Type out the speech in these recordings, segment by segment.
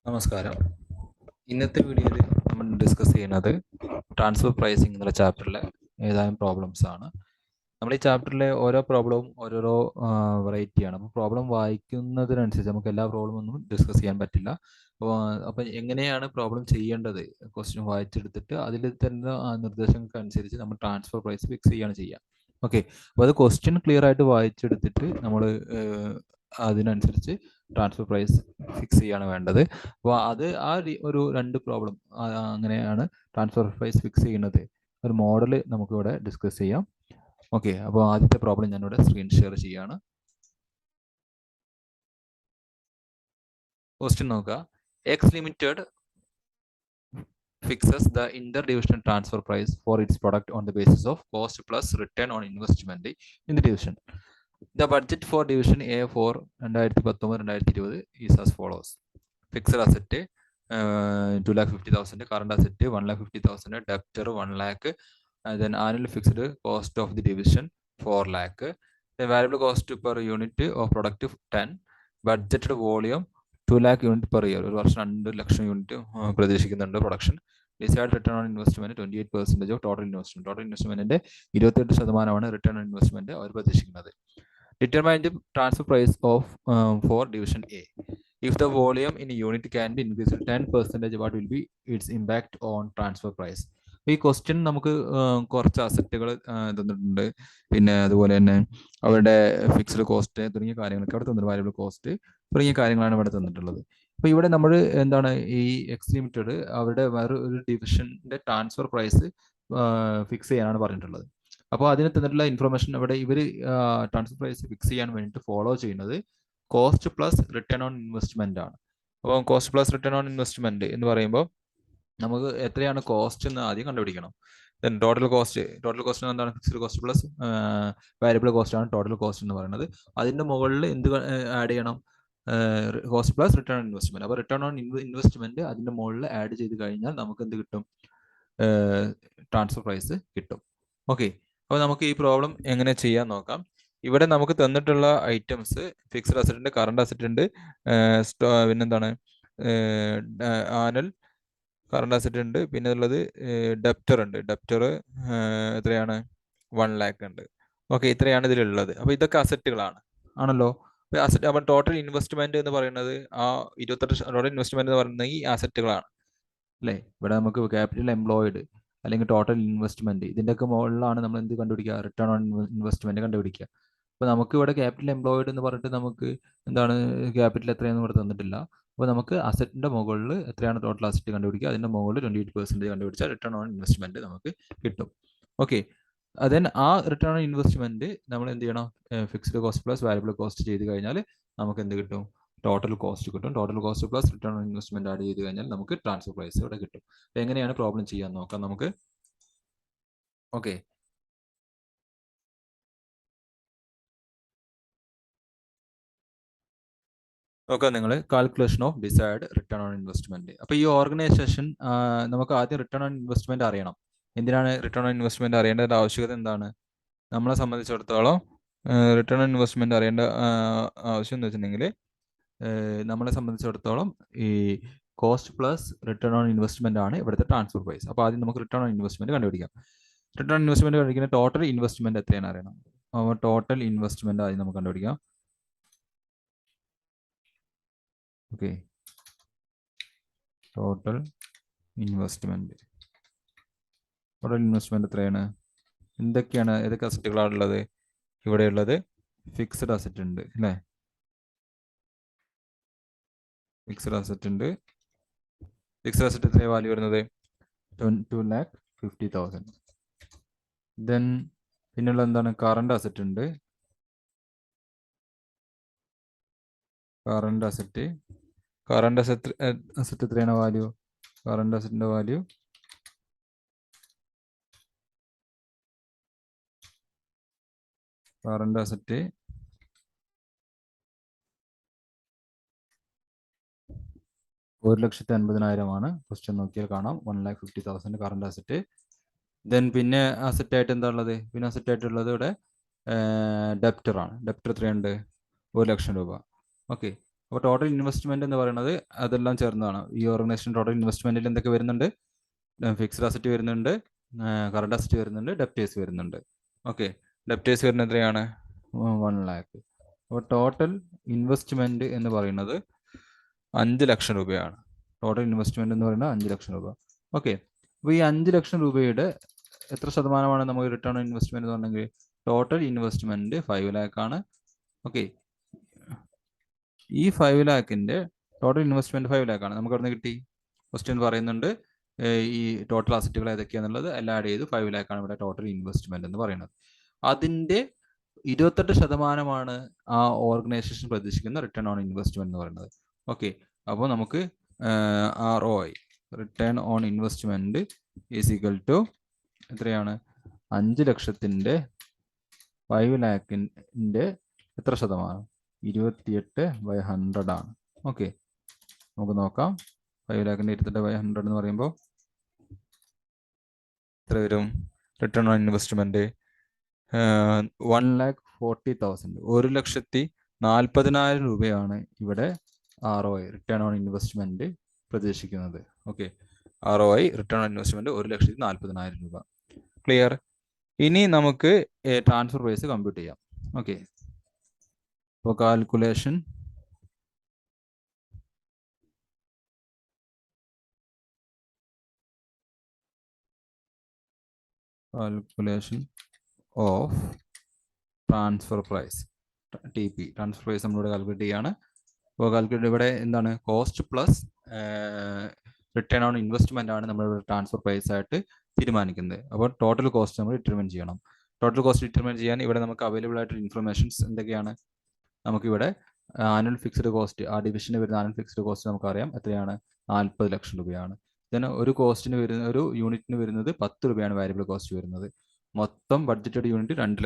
നമസ്കാരം. ഇന്നത്തെ വീഡിയോയിൽ നമ്മൾ ഡിസ്കസ് ചെയ്യുന്നത് ട്രാൻസ്ഫർ പ്രൈസിംഗ് എന്നുള്ള ചാപ്റ്ററിലെ ഏതാനും പ്രോബ്ലംസ് ആണ്. നമ്മൾ ഈ ചാപ്റ്ററിലെ ഓരോ പ്രോബ്ലവും ഓരോരോ വെറൈറ്റിയാണ്. അപ്പോൾ പ്രോബ്ലം വായിക്കുന്നതിനനുസരിച്ച് നമുക്ക് എല്ലാ പ്രോബ്ലം ഒന്നും ഡിസ്കസ് ചെയ്യാൻ പറ്റില്ല. അപ്പോൾ എങ്ങനെയാണ് പ്രോബ്ലം ചെയ്യേണ്ടത്, ക്വസ്റ്റ്യൻ വായിച്ചെടുത്തിട്ട് അതിൽ തരുന്ന നിർദ്ദേശങ്ങൾക്ക് അനുസരിച്ച് നമ്മൾ ട്രാൻസ്ഫർ പ്രൈസ് ഫിക്സ് ചെയ്യുകയാണ് ചെയ്യുക. ഓക്കെ, അപ്പോൾ അത് ക്വസ്റ്റ്യൻ ക്ലിയർ ആയിട്ട് വായിച്ചെടുത്തിട്ട് നമ്മൾ അതിനനുസരിച്ച് ട്രാൻസ്ഫർ പ്രൈസ് ഫിക്സ് ചെയ്യാണ് വേണ്ടത്. അപ്പോൾ അത് ഒരു രണ്ട് പ്രോബ്ലം അങ്ങനെയാണ് ട്രാൻസ്ഫർ പ്രൈസ് ഫിക്സ് ചെയ്യുന്നത്. ഒരു മോഡൽ നമുക്കിവിടെ ഡിസ്കസ് ചെയ്യാം. ഓക്കെ, അപ്പോൾ ആദ്യത്തെ പ്രോബ്ലം ഞാനിവിടെ സ്ക്രീൻ ഷെയർ ചെയ്യാണ്. ക്വസ്റ്റ്യൻ നോക്കുക. X limited fixes the interdivisional transfer price for its product on the basis of cost plus return on investment in the division. The budget for division A for 2019-2020 is as follows. Fixed asset 2,50,000, current asset 1,50,000, debtor 1 lakh, then annual fixed cost of the division 4 lakh, the variable cost per unit of product 10, budgeted volume 2 lakh unit per year, ഒരു വർഷം 2 ലക്ഷം unit പ്രതീക്ഷിക്കുന്നുണ്ട് production. Decide return on investment 28% of total investment. Total ഇൻവെസ്റ്റ്മെന്റിന്റെ 28% return on investment അവർ പ്രതീക്ഷിക്കുന്നത്. Determine the transfer price of for division A. If the volume in a unit can be increased to 10%, what will be its impact on transfer price? ഈ question നമുക്ക് കുറച്ച് അസറ്റുകൾ തന്നിട്ടുണ്ട്, പിന്നെ അതുപോലെ തന്നെ അവരുടെ ഫിക്സ്ഡ് കോസ്റ്റ് തുടങ്ങിയ കാര്യങ്ങളൊക്കെ അവിടെ തന്നിട്ടുണ്ട്, വാരിയബിൾ കോസ്റ്റ് തുടങ്ങിയ കാര്യങ്ങളാണ് ഇവിടെ തന്നിട്ടുള്ളത്. അപ്പോൾ ഇവിടെ നമ്മൾ എന്താണ് ഈ എക്സ് ലിമിറ്റഡ് അവരുടെ വേറെ ഒരു ഡിവിഷന്റെ ട്രാൻസ്ഫർ പ്രൈസ് ഫിക്സ് ചെയ്യാനാണ് പറഞ്ഞിട്ടുള്ളത്. അപ്പോൾ അതിന് തന്നിട്ടുള്ള ഇൻഫർമേഷൻ അവിടെ ഇവർ ട്രാൻസ്ഫർ പ്രൈസ് ഫിക്സ് ചെയ്യാൻ വേണ്ടിയിട്ട് ഫോളോ ചെയ്യുന്നത് cost plus return on investment ആണ്. അപ്പോൾ cost plus return on investment എന്ന് പറയുമ്പോൾ നമുക്ക് എത്രയാണ് കോസ്റ്റ് എന്ന് ആദ്യം കണ്ടുപിടിക്കണം. ദെൻ ടോട്ടൽ കോസ്റ്റ് എന്താണ്? Fixed cost plus variable cost ആണ് ടോട്ടൽ കോസ്റ്റ് എന്ന് പറയുന്നത്. അതിൻ്റെ മുകളിൽ എന്ത് ആഡ് ചെയ്യണം? Cost plus return on investment. അപ്പോൾ റിട്ടേൺ ഓൺ ഇൻവെസ്റ്റ്മെന്റ് അതിൻ്റെ മുകളിൽ ആഡ് ചെയ്ത് കഴിഞ്ഞാൽ നമുക്ക് എന്ത് കിട്ടും? ട്രാൻസ്ഫർ പ്രൈസ് കിട്ടും. ഓക്കെ, അപ്പോൾ നമുക്ക് ഈ പ്രോബ്ലം എങ്ങനെ ചെയ്യാൻ നോക്കാം. ഇവിടെ നമുക്ക് തന്നിട്ടുള്ള ഐറ്റംസ് ഫിക്സ്ഡ് അസറ്റ് ഉണ്ട്, കറണ്ട് അസറ്റ് ഉണ്ട്, പിന്നെന്താണ് ആനുവൽ കറണ്ട് അസറ്റ് ഉണ്ട്, പിന്നെ ഉള്ളത് ഡെപ്റ്റർ ഉണ്ട്. ഡെപ്റ്റർ എത്രയാണ്? 1 lakh ഉണ്ട്. ഓക്കെ, ഇത്രയാണ് ഇതിലുള്ളത്. അപ്പോൾ ഇതൊക്കെ അസറ്റുകളാണ് ആണല്ലോ. അസറ്റ് അപ്പം ടോട്ടൽ ഇൻവെസ്റ്റ്മെന്റ് എന്ന് പറയുന്നത് ആ 28 ടോട്ടൽ ഇൻവെസ്റ്റ്മെന്റ് എന്ന് പറയുന്നത് ഈ അസറ്റുകളാണ് അല്ലേ. ഇവിടെ നമുക്ക് ക്യാപിറ്റൽ എംപ്ലോയിഡ് അല്ലെങ്കിൽ ടോട്ടൽ ഇൻവെസ്റ്റ്മെന്റ് ഇതിൻ്റെയൊക്കെ മുകളിലാണ് നമ്മൾ എന്ത് കണ്ടുപിടിക്കുക? റിട്ടേൺ ഓൺ ഇൻവെസ്റ്റ്മെന്റ് കണ്ടുപിടിക്കുക. അപ്പോൾ നമുക്ക് ഇവിടെ ക്യാപിറ്റൽ എംപ്ലോയിഡ് എന്ന് പറഞ്ഞിട്ട് നമുക്ക് എന്താണ് ക്യാപിറ്റൽ എത്രയെന്ന് ഇവിടെ തന്നിട്ടില്ല. അപ്പോൾ നമുക്ക് അസറ്റിന്റെ മുകളിൽ എത്രയാണ് ടോട്ടൽ അസറ്റ് കണ്ടുപിടിക്കുക, അതിന്റെ മുകളിൽ 28% കണ്ടുപിടിച്ചാൽ റിട്ടേൺ ഓൺ ഇൻവെസ്റ്റ്മെന്റ് നമുക്ക് കിട്ടും. ഓക്കെ, ദെൻ ആ റിട്ടേൺ ഓൺ ഇൻവെസ്റ്റ്മെന്റ് നമ്മൾ എന്ത് ചെയ്യണം? Fixed cost plus variable cost ചെയ്ത് കഴിഞ്ഞാൽ നമുക്ക് എന്ത് കിട്ടും? ടോട്ടൽ കോസ്റ്റ് കിട്ടും. Total cost plus return on investment add ചെയ്ത് കഴിഞ്ഞാൽ നമുക്ക് ട്രാൻസ്ഫർ പ്രൈസ് ഇവിടെ കിട്ടും. എങ്ങനെയാണ് പ്രോബ്ലം ചെയ്യാൻ നോക്കാം നമുക്ക്. ഓക്കെ, നോക്കാം നിങ്ങൾ calculation of decide return on investment. അപ്പോൾ ഈ ഓർഗനൈസേഷൻ നമുക്ക് ആദ്യം റിട്ടേൺ ഓൺ ഇൻവെസ്റ്റ്മെന്റ് അറിയണം. എന്തിനാണ് റിട്ടേൺ ഓൺ ഇൻവെസ്റ്റ്മെന്റ് അറിയേണ്ടതിന്റെ ആവശ്യകത എന്താണ്? നമ്മളെ സംബന്ധിച്ചിടത്തോളം റിട്ടേൺ ഓൺ ഇൻവെസ്റ്റ്മെന്റ് അറിയേണ്ട ആവശ്യം എന്ന് വെച്ചിട്ടുണ്ടെങ്കിൽ നമ്മളെ സംബന്ധിച്ചിടത്തോളം ഈ cost plus return on investment ആണ് ഇവിടുത്തെ ട്രാൻസ്ഫർ പ്രൈസ്. അപ്പോൾ ആദ്യം നമുക്ക് റിട്ടേൺ ഓൺ ഇൻവെസ്റ്റ്മെന്റ് കണ്ടുപിടിക്കാം. റിട്ടേൺ ഓൺ ഇൻവെസ്റ്റ്മെന്റ് കണ്ടുപിടിക്കുന്ന ടോട്ടൽ ഇൻവെസ്റ്റ്മെന്റ് എത്രയാണ് അറിയണം. അപ്പോൾ ടോട്ടൽ ഇൻവെസ്റ്റ്മെന്റ് ആദ്യം നമുക്ക് കണ്ടുപിടിക്കാം. ഓക്കെ, ടോട്ടൽ ഇൻവെസ്റ്റ്മെന്റ് എത്രയാണ്? എന്തൊക്കെയാണ്, ഏതൊക്കെ അസറ്റുകളാണ് ഉള്ളത്? ഇവിടെ ഉള്ളത് ഫിക്സ്ഡ് അസറ്റ് ഉണ്ട് അല്ലേ. ഫിക്സ്ഡ് അസറ്റ് എത്ര വാല്യൂ വരുന്നത്? 2,50,000. ദെൻ പിന്നെയുള്ള എന്താണ്? കറണ്ട് അസറ്റ് ഉണ്ട്. കറണ്ട് അസറ്റ് എത്രയാണ് വാല്യൂ? കറണ്ട് അസറ്റിന്റെ വാല്യൂ 1,50,000 ആണ്. ക്വസ്റ്റ്യൻ നോക്കിയാൽ കാണാം 1,50,000 കറണ്ട് അസറ്റ്. ദെൻ പിന്നെ അസറ്റ് ആയിട്ട് എന്താ ഉള്ളത്? പിന്നെ അസറ്റ് ആയിട്ടുള്ളത് ഇവിടെ ഡെപ്റ്റർ ആണ്. ഡെപ്റ്റർ എത്രയുണ്ട്? 1 ലക്ഷം രൂപ. ഓക്കെ, അപ്പോൾ ടോട്ടൽ ഇൻവെസ്റ്റ്മെന്റ് എന്ന് പറയുന്നത് അതെല്ലാം ചേർന്നതാണ്. ഈ ഓർഗനൈസേഷൻ ടോട്ടൽ ഇൻവെസ്റ്റ്മെന്റിൽ എന്തൊക്കെ വരുന്നുണ്ട്? ഫിക്സ്ഡ് അസറ്റ് വരുന്നുണ്ട്, കറണ്ട് അസറ്റ് വരുന്നുണ്ട്, ഡെപ്റ്റേഴ്സ് വരുന്നുണ്ട്. ഓക്കെ, ഡെപ്റ്റേഴ്സ് വരുന്നത് എത്രയാണ്? 1 lakh. അപ്പോൾ ടോട്ടൽ ഇൻവെസ്റ്റ്മെന്റ് എന്ന് പറയുന്നത് 5 ലക്ഷം രൂപയാണ്. ടോട്ടൽ ഇൻവെസ്റ്റ്മെന്റ് എന്ന് പറയുന്നത് 5 ലക്ഷം രൂപ. ഓക്കെ, അപ്പോൾ ഈ 5 ലക്ഷം രൂപയുടെ എത്ര ശതമാനമാണ് നമുക്ക് റിട്ടേൺ ഓൺ ഇൻവെസ്റ്റ്മെന്റ് എന്ന് പറഞ്ഞെങ്കിൽ ടോട്ടൽ ഇൻവെസ്റ്റ്മെന്റ് 5 lakh ആണ്. ഓക്കെ, ഈ 5 lakhന്റെ ടോട്ടൽ ഇൻവെസ്റ്റ്മെന്റ് 5 lakh ആണ്. നമുക്ക് അവിടെ നിന്ന് കിട്ടി. ക്വസ്റ്റ്യൻ പറയുന്നുണ്ട് ഈ ടോട്ടൽ അസറ്റുകൾ ഏതൊക്കെയാണെന്നുള്ളത് എല്ലാം ആഡ് ചെയ്ത് 5 lakh ആണ് ഇവിടെ ടോട്ടൽ ഇൻവെസ്റ്റ്മെന്റ് എന്ന് പറയുന്നത്. അതിന്റെ 28% ആ ഓർഗനൈസേഷൻ പ്രതീക്ഷിക്കുന്ന റിട്ടേൺ ഓൺ ഇൻവെസ്റ്റ്മെന്റ് എന്ന് പറയുന്നത്. ഓക്കെ, അപ്പോൾ നമുക്ക് ROI return on investment is equal to എത്രയാണ്? 5 ലക്ഷത്തിന്റെ 5 lakhന്റെ എത്ര ശതമാനം? 28/100 ആണ്. ഓക്കെ, നമുക്ക് നോക്കാം. 5 lakhന്റെ 28/100 എന്ന് പറയുമ്പോൾ എത്ര വരും? റിട്ടേൺ ഓൺ ഇൻവെസ്റ്റ്മെന്റ് 1,40,000, 1,40,000 രൂപയാണ് ഇവിടെ ROI റിട്ടേൺ ഓൺ ഇൻവെസ്റ്റ്മെന്റ് പ്രതീക്ഷിക്കുന്നത്. Okay, ROI return on investment 1,40,000 രൂപ. ക്ലിയർ? ഇനി നമുക്ക് ട്രാൻസ്ഫർ പ്രൈസ് കമ്പ്യൂട്ട് ചെയ്യാം. ഓക്കെ, അപ്പോൾ calculation of transfer price, TP transfer price നമ്മളിവിടെ കാൽക്കുലേറ്റ് ചെയ്യാണ്. അപ്പോൾ കാൽക്കുലേറ്റ് ഇവിടെ എന്താണ്? Cost plus return on investment ആണ് നമ്മൾ ട്രാൻസ്ഫർ പ്രൈസ് ആയിട്ട് തീരുമാനിക്കുന്നത്. അപ്പോൾ ടോട്ടൽ കോസ്റ്റ് നമ്മൾ ഡിറ്റർമിൻ ചെയ്യണം. ടോട്ടൽ കോസ്റ്റ് ഡിറ്റർമിൻ ചെയ്യാൻ ഇവിടെ നമുക്ക് അവൈലബിൾ ആയിട്ടുള്ള ഇൻഫർമേഷൻസ് എന്തൊക്കെയാണ്? നമുക്കിവിടെ ആനുവൽ ഫിക്സ്ഡ് കോസ്റ്റ്, ആ ഡിവിഷന് വരുന്ന ആനുവൽ ഫിക്സ്ഡ് കോസ്റ്റ് നമുക്കറിയാം എത്രയാണ്? 40 ലക്ഷം രൂപയാണ്. ഇതിന് ഒരു കോസ്റ്റിന് വരുന്ന ഒരു യൂണിറ്റിന് വരുന്നത് 10 രൂപയാണ് വാരിയബിൾ കോസ്റ്റ് വരുന്നത്. മൊത്തം ബഡ്ജറ്റഡ് യൂണിറ്റ് 2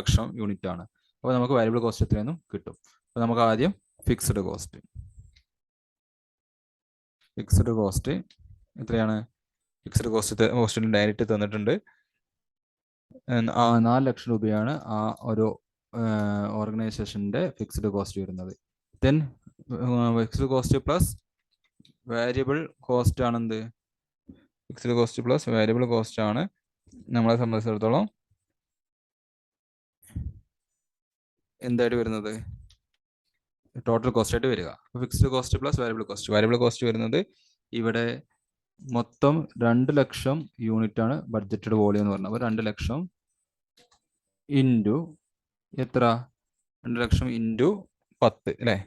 ലക്ഷം യൂണിറ്റ് ആണ്. അപ്പോൾ നമുക്ക് വാരിയബിൾ കോസ്റ്റ് എത്രയെന്നും കിട്ടും. അപ്പോൾ നമുക്ക് ആദ്യം ഫിക്സ്ഡ് കോസ്റ്റ് എത്രയാണ്? ഫിക്സ്ഡ് കോസ്റ്റ് ഡയറക്റ്റ് തന്നിട്ടുണ്ട്. 4 ലക്ഷം രൂപയാണ് ആ ഒരു ഓർഗനൈസേഷന്റെ ഫിക്സ്ഡ് കോസ്റ്റ് വരുന്നത്. Then fixed cost plus variable cost ആണ് എന്ത്? Fixed cost plus variable cost ആണ് നമ്മളെ സംബന്ധിച്ചിടത്തോളം എന്തായിട്ട് വരുന്നത്? ടോട്ടൽ കോസ്റ്റ് ആയിട്ട് വരിക. Fixed cost plus variable cost വരുന്നത് ഇവിടെ മൊത്തം 2 ലക്ഷം യൂണിറ്റ് ആണ് ബഡ്ജറ്റഡ് വോളിയം എന്ന് പറഞ്ഞത്. അപ്പോൾ 2 ലക്ഷം ഇൻറ്റു എത്ര? 2 ലക്ഷം ഇൻറ്റു 10 അല്ലേ?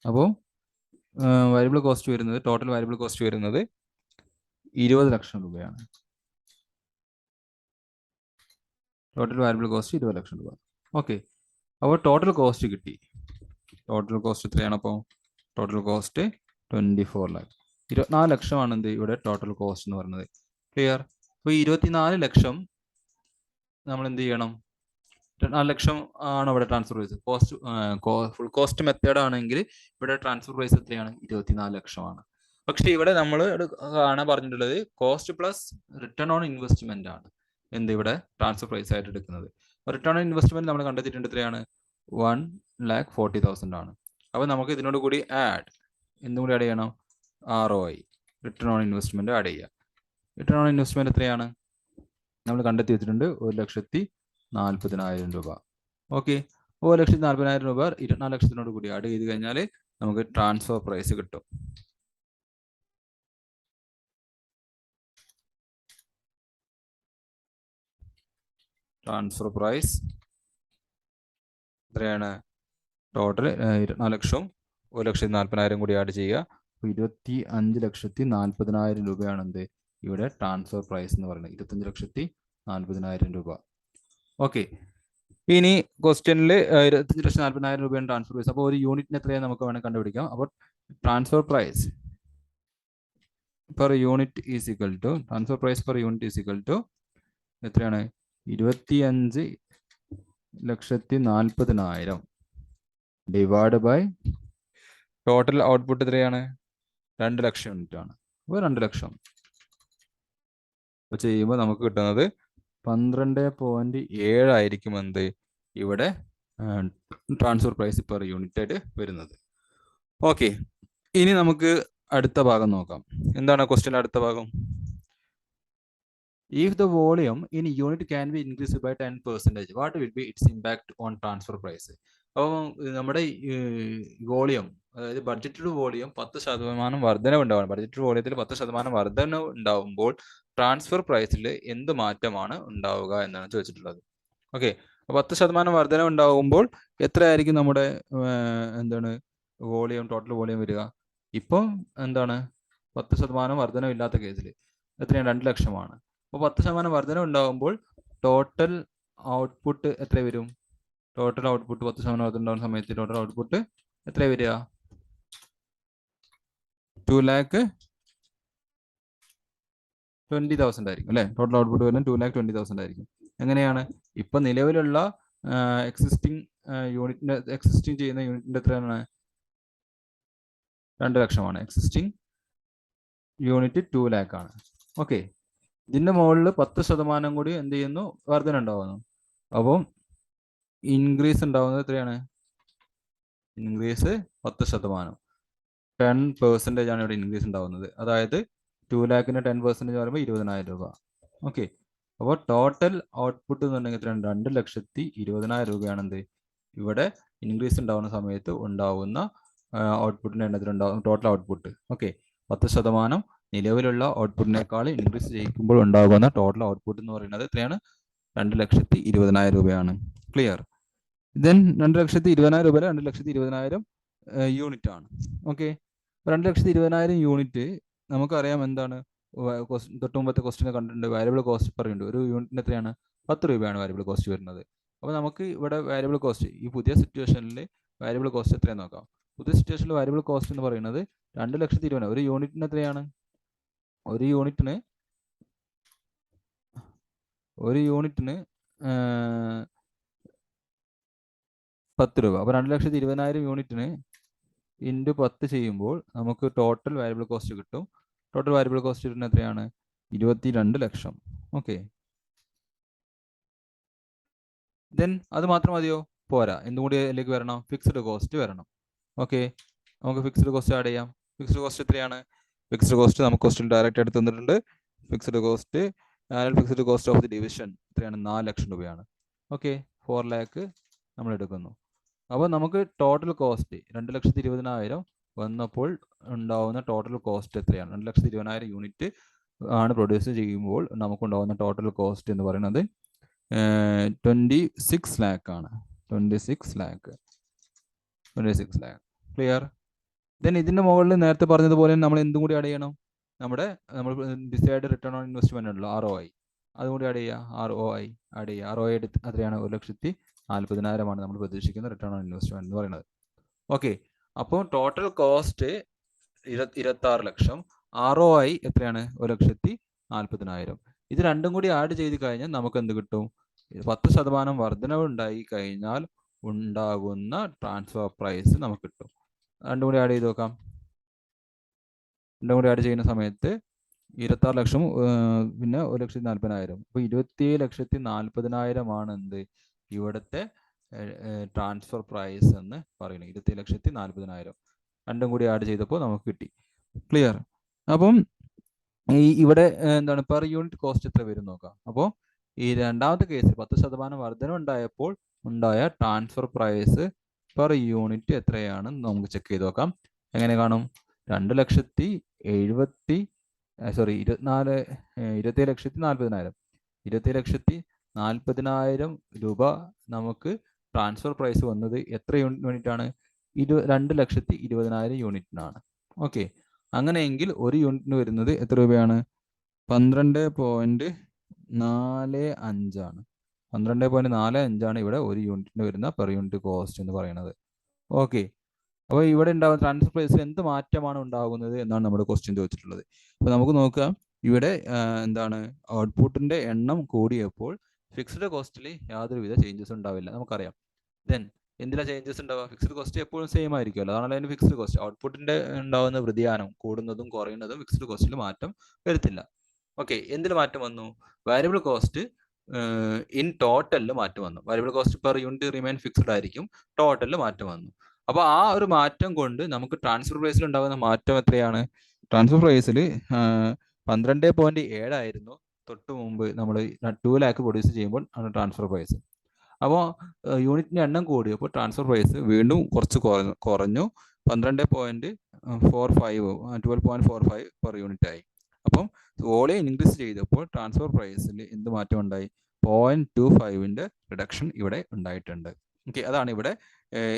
അപ്പോൾ വാരിയബിൾ കോസ്റ്റ് വരുന്നത്, ടോട്ടൽ വാരിയബിൾ കോസ്റ്റ് വരുന്നത് 20 ലക്ഷം രൂപയാണ്. ടോട്ടൽ വാരിയബിൾ കോസ്റ്റ് 20 ലക്ഷം രൂപ. ഓക്കെ, അപ്പോൾ ടോട്ടൽ കോസ്റ്റ് കിട്ടി. ടോട്ടൽ കോസ്റ്റ് എത്രയാണ്? അപ്പോൾ ടോട്ടൽ കോസ്റ്റ് 24 lakh. 24 ലക്ഷമാണ് എന്ത് ഇവിടെ ടോട്ടൽ കോസ്റ്റ് എന്ന് പറയുന്നത്. ക്ലിയർ? അപ്പോൾ 24 ലക്ഷം നമ്മൾ എന്ത് ചെയ്യണം? 4 ലക്ഷം ആണ് ഇവിടെ transfer price. Full cost method ആണെങ്കിൽ ഇവിടെ ട്രാൻസ്ഫർ പ്രൈസ് എത്രയാണ്? 24 ലക്ഷമാണ്. പക്ഷെ ഇവിടെ നമ്മൾ കാണാൻ പറഞ്ഞിട്ടുള്ളത് cost plus return on investment ആണ് എന്ത് ഇവിടെ ട്രാൻസ്ഫർ പ്രൈസ് ആയിട്ട് എടുക്കുന്നത്. റിട്ടേൺ ഓൺ ഇൻവെസ്റ്റ്മെന്റ് നമ്മൾ കണ്ടെത്തിയിട്ടുണ്ട് എത്രയാണ്? 1,40,000 ആണ്. അപ്പോൾ നമുക്ക് ഇതിനോട് കൂടി എന്തും കൂടി ആഡ് ചെയ്യണം? ROI return on investment add ചെയ്യുക. റിട്ടേൺ ഓൺ ഇൻവെസ്റ്റ്മെന്റ് എത്രയാണ്? നമ്മൾ കണ്ടെത്തി വെച്ചിട്ടുണ്ട് 1,40,000 രൂപ. ഓക്കെ, 1,40,000 രൂപ 24 ലക്ഷത്തിനോട് കൂടി ആഡ് ചെയ്ത് കഴിഞ്ഞാൽ നമുക്ക് ട്രാൻസ്ഫർ പ്രൈസ് കിട്ടും. ട്രാൻസ്ഫർ പ്രൈസ് എത്രയാണ്? ടോട്ടൽ 24 ലക്ഷം 1,40,000 കൂടി ആഡ് ചെയ്യുക. 25,40,000 രൂപയാണ് എന്ത് ഇവിടെ ട്രാൻസ്ഫർ പ്രൈസ് എന്ന് പറയുന്നത്. 25,40,000 രൂപ. ഓക്കെ, ഇനി ക്വസ്റ്റ്യനിൽ 25,40,000 രൂപയാണ് ട്രാൻസ്ഫർ പ്രൈസ്. അപ്പോൾ ഒരു യൂണിറ്റിന് എത്രയാണ് നമുക്ക് വേണമെങ്കിൽ കണ്ടുപിടിക്കാം. അപ്പോൾ transfer price per unit is equal to എത്രയാണ്? 25,40,000 ഡിവൈഡ് ബൈ ടോട്ടൽ ഔട്ട്പുട്ട് എത്രയാണ്? 2 ലക്ഷം യൂണിറ്റ് ആണ്. അപ്പോൾ 2 ലക്ഷം അപ്പോൾ ചെയ്യുമ്പോൾ നമുക്ക് കിട്ടുന്നത് 12.7 ആയിരിക്കും എന്ത് ഇവിടെ ട്രാൻസ്ഫർ പ്രൈസ് പെർ യൂണിറ്റ് ആയിട്ട് വരുന്നത്. ഓക്കെ, ഇനി നമുക്ക് അടുത്ത ഭാഗം നോക്കാം. എന്താണ് ക്വസ്റ്റ്യൻ അടുത്ത ഭാഗം? If the volume in unit can be increased by 10%, what will be its impact on transfer price? അപ്പോൾ നമ്മുടെ വോളിയം, അതായത് ബഡ്ജറ്റഡ് വോളിയം 10% വർധന ഉണ്ടാവണം. ബഡ്ജറ്റഡ് വോളിയത്തിൽ 10% വർധന ഉണ്ടാവുമ്പോൾ ട്രാൻസ്ഫർ പ്രൈസിൽ എന്ത് മാറ്റമാണ് ഉണ്ടാവുക എന്നാണ് ചോദിച്ചിട്ടുള്ളത്. ഓക്കെ, 10% വർധന ഉണ്ടാകുമ്പോൾ എത്രയായിരിക്കും നമ്മുടെ എന്താണ് വോളിയം, ടോട്ടൽ വോളിയം വരിക? ഇപ്പോൾ എന്താണ് 10% വർധനമില്ലാത്ത കേസിൽ എത്രയാണ്? 2 ലക്ഷമാണ്. അപ്പോൾ 10% വർധന ഉണ്ടാകുമ്പോൾ ടോട്ടൽ ഔട്ട്പുട്ട് എത്ര വരും? ടോട്ടൽ ഔട്ട്പുട്ട് 10% വർധന ഉണ്ടാകുന്ന സമയത്ത് ടോട്ടൽ ഔട്ട്പുട്ട് എത്ര വരിക? 2,20,000 ആയിരിക്കും അല്ലേ? ടോട്ടൽ ഔട്ട്പുട്ട് വരുന്നത് 2,20,000 ആയിരിക്കും. എങ്ങനെയാണ്? ഇപ്പം നിലവിലുള്ള എക്സിസ്റ്റിംഗ് ചെയ്യുന്ന യൂണിറ്റിന്റെ എത്രയാണ്? 2 ലക്ഷമാണ്. എക്സിസ്റ്റിംഗ് യൂണിറ്റ് 2 lakh ആണ്. ഓക്കെ, ഇതിന്റെ മുകളിൽ 10% കൂടി എന്ത് ചെയ്യുന്നു? വർധന ഉണ്ടാവുന്നു. അപ്പം ഇൻക്രീസ് ഉണ്ടാവുന്നത് എത്രയാണ്? ഇൻക്രീസ് 10%, 10% ആണ് ഇവിടെ ഇൻക്രീസ് ഉണ്ടാവുന്നത്. അതായത് 2 lakhന്റെ 10% പറയുമ്പോൾ 20,000 രൂപ. ഓക്കെ, അപ്പോൾ ടോട്ടൽ ഔട്ട്പുട്ട് എന്ന് പറഞ്ഞാൽ എത്രയാണ്? 2,20,000 രൂപയാണ് എന്ത് ഇവിടെ ഇൻക്രീസ് ഉണ്ടാവുന്ന സമയത്ത് ഉണ്ടാവുന്ന ഔട്ട്പുട്ടിന്റെ എണ്ണത്തിലുണ്ടാവും ടോട്ടൽ ഔട്ട്പുട്ട്. ഓക്കെ, 10% നിലവിലുള്ള ഔട്ട്പുട്ടിനേക്കാൾ ഇൻക്രീസ് ചെയ്യിക്കുമ്പോൾ ഉണ്ടാകുന്ന ടോട്ടൽ ഔട്ട്പുട്ട് എന്ന് പറയുന്നത് എത്രയാണ്? 2,20,000 രൂപയാണ്. ക്ലിയർ? ദെൻ 2,20,000 രൂപ 2,20,000 യൂണിറ്റ് ആണ്. ഓക്കെ, 2,20,000 യൂണിറ്റ് നമുക്കറിയാം എന്താണ്? തൊട്ട് മുമ്പത്തെ ക്വസ്റ്റിനെ കണ്ടിട്ടുണ്ട്. വാരിയബിൾ കോസ്റ്റ് പറയുന്നുണ്ട്. ഒരു യൂണിറ്റിന് എത്രയാണ്? 10 രൂപയാണ് വാരിയബിൾ കോസ്റ്റ് വരുന്നത്. അപ്പോൾ നമുക്ക് ഇവിടെ വാരിയബിൾ കോസ്റ്റ് ഈ പുതിയ സിറ്റുവേഷനിൽ വാരിയബിൾ കോസ്റ്റ് എത്രയാണെന്ന് നോക്കാം. പുതിയ സിറ്റുവേഷനിൽ വാരിയബിൾ കോസ്റ്റ് എന്ന് പറയുന്നത് 2,20,000. ഒരു യൂണിറ്റിന് എത്രയാണ്? ഒരു യൂണിറ്റിന് 10 രൂപ. അപ്പോൾ 2,20,000 യൂണിറ്റിന് ഇൻറ്റു 10 ചെയ്യുമ്പോൾ നമുക്ക് ടോട്ടൽ വാരിയബിൾ കോസ്റ്റ് കിട്ടും. ടോട്ടൽ വാരിയബിൾ കോസ്റ്റ് കിട്ടുന്നത് എത്രയാണ്? 22 ലക്ഷം. ഓക്കെ, ദെൻ അത് മാത്രം മതിയോ? പോരാ, എന്തും കൂടി അതിലേക്ക് വരണം? ഫിക്സ്ഡ് കോസ്റ്റ് വരണം. ഓക്കെ, നമുക്ക് ഫിക്സ്ഡ് കോസ്റ്റ് ആഡ് ചെയ്യാം. ഫിക്സ്ഡ് കോസ്റ്റ് എത്രയാണ്? ഫിക്സ്ഡ് കോസ്റ്റ് നമുക്ക് ക്വസ്റ്റ്യൻ ഡയറക്റ്റ് ആയിട്ട് തന്നിട്ടുണ്ട്. Fixed cost, annual fixed cost of the division എത്രയാണ്? 4 ലക്ഷം രൂപയാണ്. ഓക്കെ, 4 lakh നമ്മൾ എടുക്കുന്നു. അപ്പോൾ നമുക്ക് ടോട്ടൽ കോസ്റ്റ് 2,20,000 വന്നപ്പോൾ ഉണ്ടാവുന്ന ടോട്ടൽ കോസ്റ്റ് എത്രയാണ്? 2,20,000 യൂണിറ്റ് ആണ് പ്രൊഡ്യൂസ് ചെയ്യുമ്പോൾ നമുക്കുണ്ടാവുന്ന ടോട്ടൽ കോസ്റ്റ് എന്ന് പറയുന്നത് 26 lakh ആണ്. 26 lakh. ക്ലിയർ? ദെൻ ഇതിന്റെ മുകളിൽ നേരത്തെ പറഞ്ഞതുപോലെ നമ്മൾ എന്തും കൂടി ആഡ് ചെയ്യണം? നമ്മൾ ഡിസൈഡ് റിട്ടേൺ ഓൺ ഇൻവെസ്റ്റ്മെന്റ് ഉണ്ടല്ലോ, ROI, അതും കൂടി ആഡ് ചെയ്യുക. ROI ആഡ് ചെയ്യുക. ROI എത്രയാണ്? 1,40,000 ആണ് നമ്മൾ പ്രതീക്ഷിക്കുന്ന റിട്ടേൺ ഓൺ ഇൻവെസ്റ്റ്മെന്റ് എന്ന് പറയുന്നത്. ഓക്കെ, അപ്പോൾ ടോട്ടൽ കോസ്റ്റ് 26 ലക്ഷം. ROI എത്രയാണ്? 1,40,000. ഇത് രണ്ടും കൂടി ആഡ് ചെയ്ത് കഴിഞ്ഞാൽ നമുക്ക് എന്ത് കിട്ടും? 10% വർധനവ് ഉണ്ടായി കഴിഞ്ഞാൽ ഉണ്ടാകുന്ന ട്രാൻസ്ഫർ പ്രൈസ് നമുക്ക് കിട്ടും. രണ്ടും കൂടി ആഡ് ചെയ്ത് നോക്കാം. രണ്ടും കൂടി ആഡ് ചെയ്യുന്ന സമയത്ത് 26 ലക്ഷം പിന്നെ 1,40,000. അപ്പോൾ 27,40,000 ആണ് എന്ത് ഇവിടുത്തെ ട്രാൻസ്ഫർ പ്രൈസ് എന്ന് പറയുന്നത്. 27,40,000 രണ്ടും കൂടി ആഡ് ചെയ്തപ്പോൾ നമുക്ക് കിട്ടി. ക്ലിയർ? അപ്പം ഇവിടെ എന്താണ് പെർ യൂണിറ്റ് കോസ്റ്റ് എത്ര വരും നോക്കാം. അപ്പോൾ ഈ രണ്ടാമത്തെ കേസിൽ 10% വർധന ഉണ്ടായപ്പോൾ ഉണ്ടായ ട്രാൻസ്ഫർ പ്രൈസ് പെർ യൂണിറ്റ് എത്രയാണെന്ന് നമുക്ക് ചെക്ക് ചെയ്ത് നോക്കാം. എങ്ങനെ കാണും? 2,27,40,000 27,40,000 രൂപ നമുക്ക് ട്രാൻസ്ഫർ പ്രൈസ് വന്നത് എത്ര യൂണിറ്റാണ്? 2,20,000 യൂണിറ്റിനാണ്. ഓക്കെ, അങ്ങനെയെങ്കിൽ ഒരു യൂണിറ്റിന് വരുന്നത് എത്ര രൂപയാണ്? 12.45 ആണ്. 12.45 ആണ് ഇവിടെ ഒരു യൂണിറ്റിന് വരുന്ന പെർ യൂണിറ്റ് കോസ്റ്റ് എന്ന് പറയുന്നത്. ഓക്കെ, അപ്പോൾ ഇവിടെ ഉണ്ടാകുന്ന ട്രാൻസ്ഫർ പ്രൈസിൽ എന്ത് മാറ്റമാണ് ഉണ്ടാകുന്നത് എന്നാണ് നമ്മുടെ ക്വസ്റ്റ്യൻ ചോദിച്ചിട്ടുള്ളത്. അപ്പോൾ നമുക്ക് നോക്കാം. ഇവിടെ എന്താണ് ഔട്ട്പുട്ടിന്റെ എണ്ണം കൂടിയപ്പോൾ ഫിക്സ്ഡ് കോസ്റ്റിൽ യാതൊരുവിധ ചേഞ്ചസ് ഉണ്ടാവില്ല, നമുക്കറിയാം. ദെൻ എന്തിനാണ് ചേഞ്ചസ് ഉണ്ടാവുക? ഫിക്സ്ഡ് കോസ്റ്റ് എപ്പോഴും സെയിം ആയിരിക്കുമല്ലോ, അതാണല്ലോ അതിന് ഫിക്സ്ഡ് കോസ്റ്റ്. ഔട്ട്പുട്ടിന്റെ ഉണ്ടാകുന്ന വ്യതിയാനം കൂടുന്നതും കുറയുന്നതും ഫിക്സ്ഡ് കോസ്റ്റിൽ മാറ്റം വരുത്തില്ല. ഓക്കെ, എന്തിൽ മാറ്റം വന്നു? വാരിയബിൾ കോസ്റ്റ് ഇൻ ടോട്ടലിൽ മാറ്റം വന്നു. Variable cost per unit remain fixed ആയിരിക്കും, ടോട്ടലിൽ മാറ്റം വന്നു. അപ്പോൾ ആ ഒരു മാറ്റം കൊണ്ട് നമുക്ക് ട്രാൻസ്ഫർ പ്രൈസിൽ ഉണ്ടാകുന്ന മാറ്റം എത്രയാണ്? ട്രാൻസ്ഫർ പ്രൈസിൽ 12.7 ആയിരുന്നു തൊട്ട് മുമ്പ് നമ്മൾ 2 ലാക്ക് പ്രൊഡ്യൂസ് ചെയ്യുമ്പോൾ ആണ് ട്രാൻസ്ഫർ പ്രൈസ്. അപ്പോൾ യൂണിറ്റിൻ്റെ എണ്ണം കൂടിയപ്പോൾ ട്രാൻസ്ഫർ പ്രൈസ് വീണ്ടും കുറച്ച് കുറഞ്ഞു 12.45 പെർ യൂണിറ്റ് ആയി. അപ്പം വോളിയം ഇൻക്രീസ് ചെയ്തപ്പോൾ ട്രാൻസ്ഫർ പ്രൈസിൽ എന്ത് മാറ്റം ഉണ്ടായി? 0.25ൻ്റെ റിഡക്ഷൻ ഇവിടെ ഉണ്ടായിട്ടുണ്ട്. ഓക്കെ, അതാണ് ഇവിടെ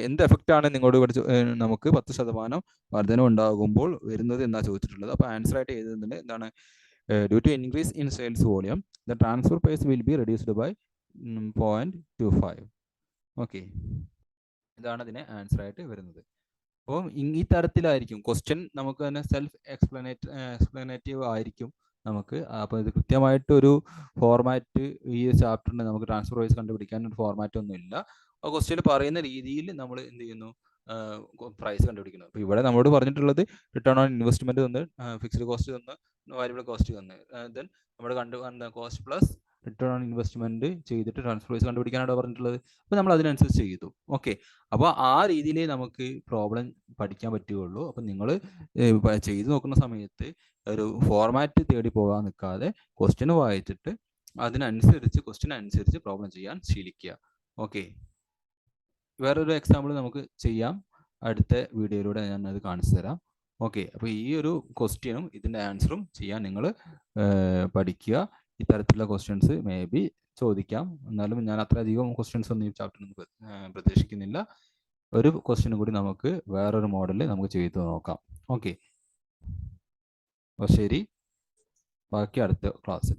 എന്ത് എഫക്റ്റ് ആണ് നിങ്ങളോട് പഠിച്ചു നമുക്ക് 10% വർധന ഉണ്ടാകുമ്പോൾ വരുന്നത് എന്നാണ് ചോദിച്ചിട്ടുള്ളത്. അപ്പോൾ ആൻസർ ആയിട്ട് എഴുതുന്നത് എന്താണ്? Due to increase in sales volume the transfer price will be reduced by 0.25. Okay, ഇതാണ് ഇതിന് ആൻസർ ആയിട്ട് വരുന്നത്. അപ്പം ഈ തരത്തിലായിരിക്കും ക്വസ്റ്റ്യൻ നമുക്ക് തന്നെ സെൽഫ് എക്സ്പ്ലനേറ്റീവ് ആയിരിക്കും നമുക്ക്. അപ്പോൾ ഇത് കൃത്യമായിട്ട് ഒരു ഫോർമാറ്റ് ഈ ചാപ്റ്ററിന് നമുക്ക് ട്രാൻസ്ഫർ പ്രൈസ് കണ്ടുപിടിക്കാൻ ഒരു ഫോർമാറ്റ് ഒന്നും ഇല്ല. ആ ക്വസ്റ്റ്യൻ പറയുന്ന രീതിയിൽ നമ്മൾ എന്ത് ചെയ്യുന്നു? പ്രൈസ് കണ്ടുപിടിക്കുന്നു. അപ്പോൾ ഇവിടെ നമ്മളോട് പറഞ്ഞിട്ടുള്ളത് റിട്ടേൺ ഓൺ ഇൻവെസ്റ്റ്മെന്റ് തന്ന്, ഫിക്സ്ഡ് കോസ്റ്റ് തന്ന്, വാരിയബിൾ കോസ്റ്റ് തന്ന്, ദെൻ നമ്മൾ cost plus return on investment ചെയ്തിട്ട് ട്രാൻസ്ഫർ പ്രൈസ് കണ്ടുപിടിക്കാനാണ് പറഞ്ഞിട്ടുള്ളത്. അപ്പോൾ നമ്മൾ അതിനനുസരിച്ച് ചെയ്തു. ഓക്കെ, അപ്പോൾ ആ രീതിയിലേ നമുക്ക് പ്രോബ്ലം പഠിക്കാൻ പറ്റുകയുള്ളൂ. അപ്പം നിങ്ങൾ ചെയ്തു നോക്കുന്ന സമയത്ത് ഒരു ഫോർമാറ്റ് തേടി പോകാൻ നിൽക്കാതെ ക്വസ്റ്റ്യൻ വായിച്ചിട്ട് അതിനനുസരിച്ച് ക്വസ്റ്റ്യൻ അനുസരിച്ച് പ്രോബ്ലം ചെയ്യാൻ ശീലിക്കുക. ഓക്കെ, വേറൊരു എക്സാമ്പിൾ നമുക്ക് ചെയ്യാം. അടുത്ത വീഡിയോയിലൂടെ ഞാൻ അത് കാണിച്ചു തരാം. ഓക്കെ, അപ്പോൾ ഈ ഒരു ക്വസ്റ്റ്യനും ഇതിൻ്റെ ആൻസറും ചെയ്യാൻ നിങ്ങൾ പഠിക്കുക. ഇത്തരത്തിലുള്ള ക്വസ്റ്റ്യൻസ് മേ ബി ചോദിക്കാം. എന്നാലും ഞാൻ അത്രയധികം ക്വസ്റ്റ്യൻസ് ഒന്നും ഈ ചാപ്റ്ററിൽ പ്രതീക്ഷിക്കുന്നില്ല. ഒരു ക്വസ്റ്റ്യൻ കൂടി നമുക്ക് വേറൊരു മോഡലിൽ നമുക്ക് ചെയ്തു നോക്കാം. ഓക്കെ, അപ്പോൾ ശരി, ബാക്കി അടുത്ത ക്ലാസ്സിൽ.